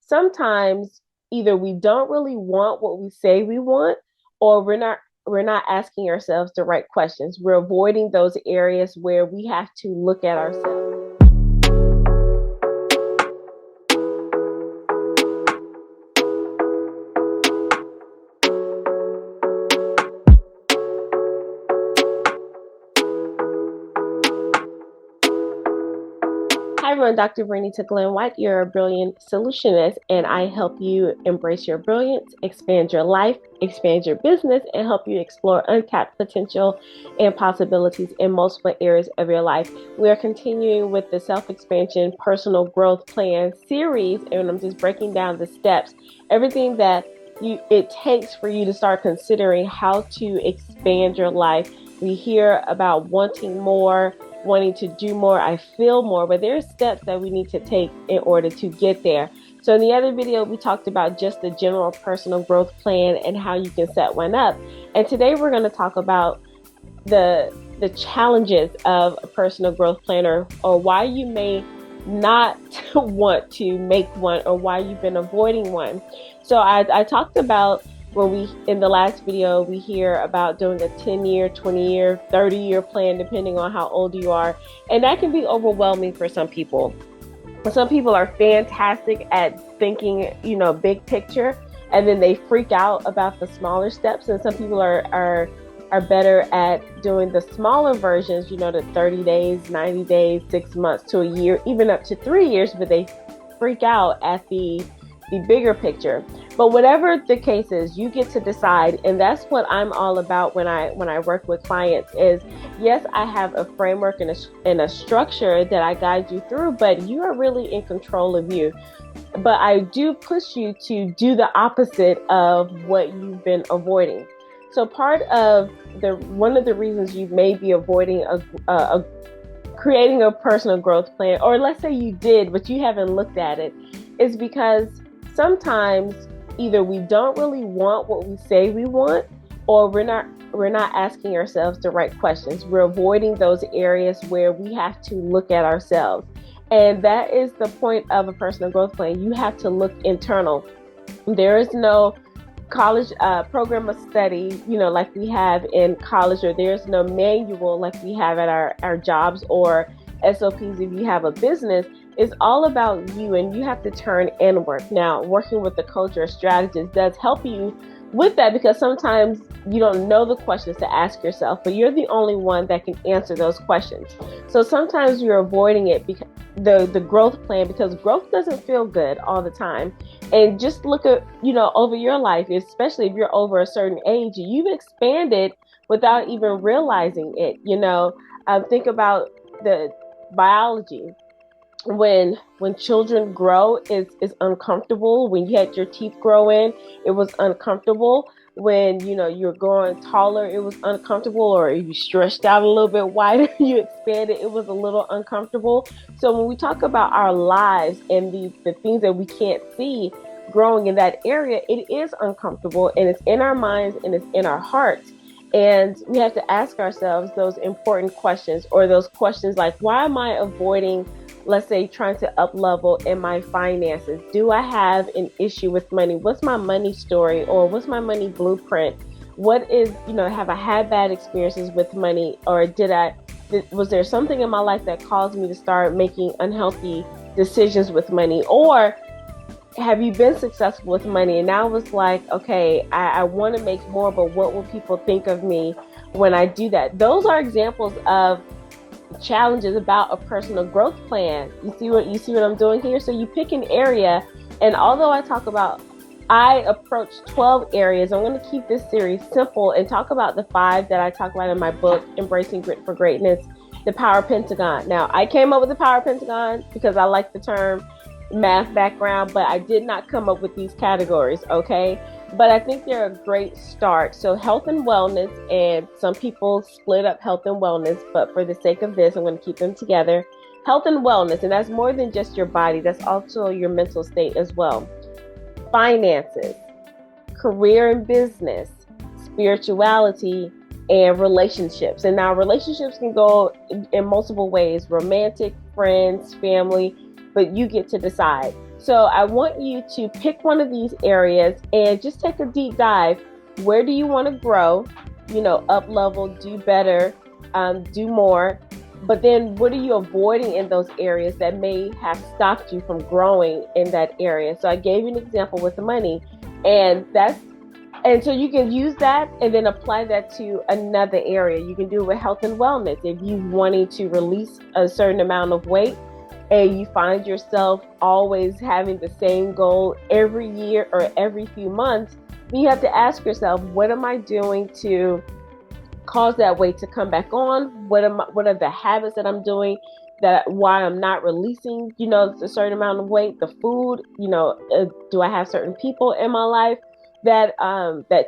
sometimes either we don't really want what we say we want, or we're not asking ourselves the right questions. We're avoiding those areas where we have to look at ourselves. Hi everyone, Dr. Vernita White. You're a brilliant solutionist, and I help you embrace your brilliance, expand your life, expand your business, and help you explore untapped potential and possibilities in multiple areas of your life. We are continuing with the self-expansion personal growth plan series, and I'm just breaking down the steps, everything that it takes for you to start considering how to expand your life. We hear about wanting more, wanting to do more, I feel more, but there's steps that we need to take in order to get there. So in the other video, we talked about just the general personal growth plan and how you can set one up. And today we're going to talk about the challenges of a personal growth plan, or why you may not want to make one, or why you've been avoiding one. So I talked about in the last video, we hear about doing a 10-year, 20-year, 30-year plan, depending on how old you are. And that can be overwhelming for some people. Some people are fantastic at thinking, big picture, and then they freak out about the smaller steps. And some people are better at doing the smaller versions, the 30 days, 90 days, 6 months to a year, even up to 3 years, but they freak out at the bigger picture. But whatever the case is, you get to decide. And that's what I'm all about when I work with clients is, yes, I have a framework and a structure that I guide you through, but you are really in control of you. But I do push you to do the opposite of what you've been avoiding. So part of one of the reasons you may be avoiding creating a personal growth plan, or let's say you did, but you haven't looked at it, is because sometimes either we don't really want what we say we want, or we're not asking ourselves the right questions. We're avoiding those areas where we have to look at ourselves. And that is the point of a personal growth plan. You have to look internal. There is no college program of study, like we have in college, or there's no manual like we have at our jobs, or SOPs if you have a business. It's all about you, and you have to turn inward. Now, working with the coach or strategist does help you with that, because sometimes you don't know the questions to ask yourself, but you're the only one that can answer those questions. So sometimes you're avoiding it, because the growth plan, because growth doesn't feel good all the time. And just look at, over your life, especially if you're over a certain age, you've expanded without even realizing it. Think about the biology. When children grow, is uncomfortable. When you had your teeth grow in, it was uncomfortable. When you're growing taller, it was uncomfortable. Or if you stretched out a little bit wider, you expanded, it was a little uncomfortable. So when we talk about our lives and the things that we can't see growing in that area, it is uncomfortable, and it's in our minds and it's in our hearts. And we have to ask ourselves those important questions, or those questions like, why am I avoiding, let's say, trying to up level in my finances? Do I have an issue with money? What's my money story, or what's my money blueprint? What is, have I had bad experiences with money, or was there something in my life that caused me to start making unhealthy decisions with money? Or have you been successful with money and now it's like, okay, I want to make more, but what will people think of me when I do that? Those are examples of challenges about a personal growth plan. You see what I'm doing here? So you pick an area, and although I approach 12 areas, I'm going to keep this series simple and talk about the 5 that I talk about in my book, Embracing Grit for Greatness, the Power Pentagon. Now, I came up with the Power Pentagon because I like the term, math background, but I did not come up with these categories, okay? But I think they're a great start. So health and wellness, and some people split up health and wellness, but for the sake of this, I'm going to keep them together. Health and wellness, and that's more than just your body, that's also your mental state as well. Finances, career and business, spirituality, and relationships. And now relationships can go in multiple ways: romantic, friends, family, but you get to decide. So I want you to pick one of these areas and just take a deep dive. Where do you want to grow? Up level, do better, do more. But then what are you avoiding in those areas that may have stopped you from growing in that area? So I gave you an example with the money, and so you can use that and then apply that to another area. You can do it with health and wellness. If you wanting to release a certain amount of weight and you find yourself always having the same goal every year or every few months, then you have to ask yourself, what am I doing to cause that weight to come back on? What are the habits that I'm doing that why I'm not releasing, a certain amount of weight? The food, do I have certain people in my life that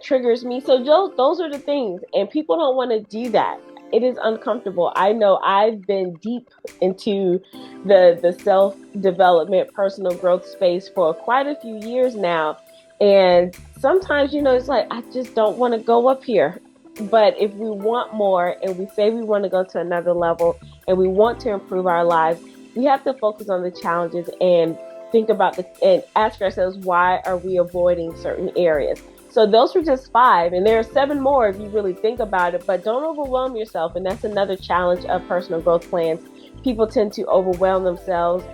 triggers me? So those are the things, and people don't want to do that. It is uncomfortable. I know I've been deep into the self development, personal growth space for quite a few years now, and sometimes it's like I just don't want to go up here. But if we want more and we say we want to go to another level and we want to improve our lives, we have to focus on the challenges and think about and ask ourselves, why are we avoiding certain areas? So those were just 5, and there are 7 more if you really think about it, but don't overwhelm yourself. And that's another challenge of personal growth plans. People tend to overwhelm themselves.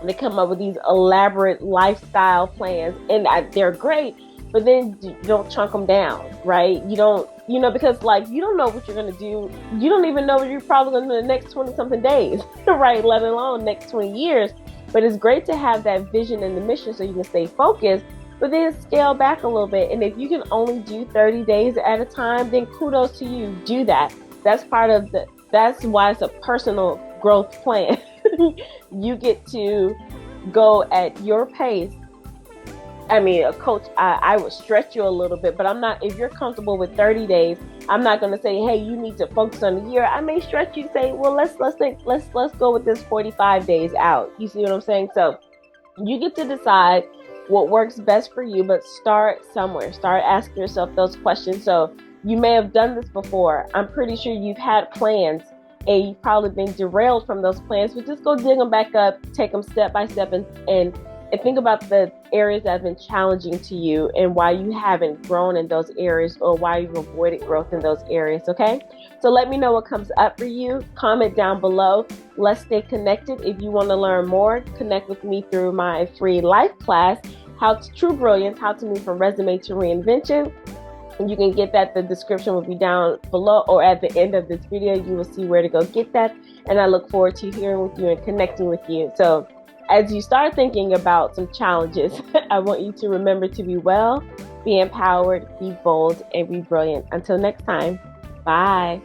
They come up with these elaborate lifestyle plans, and they're great, but then you don't chunk them down, right? You don't, because you don't know what you're going to do. You don't even know what you're probably going to do in the next 20 something days, right? Let alone next 20 years. But it's great to have that vision and the mission so you can stay focused, but then scale back a little bit. And if you can only do 30 days at a time, then kudos to you. Do that. That's why it's a personal growth plan. You get to go at your pace. I mean, a coach, I would stretch you a little bit, but I'm not, if you're comfortable with 30 days, I'm not going to say, hey, you need to focus on a year. I may stretch you, say, well, let's go with this 45 days out. You see what I'm saying? So you get to decide what works best for you, but start somewhere. Start asking yourself those questions. So you may have done this before. I'm pretty sure you've had plans and you've probably been derailed from those plans, but just go dig them back up, take them step by step, and think about the areas that have been challenging to you and why you haven't grown in those areas or why you've avoided growth in those areas, okay? So let me know what comes up for you. Comment down below. Let's stay connected. If you want to learn more, connect with me through my free life class, True Brilliance, how to move from resume to reinvention. And you can get that. The description will be down below, or at the end of this video, you will see where to go get that. And I look forward to hearing with you and connecting with you. So as you start thinking about some challenges, I want you to remember to be well, be empowered, be bold, and be brilliant. Until next time, bye.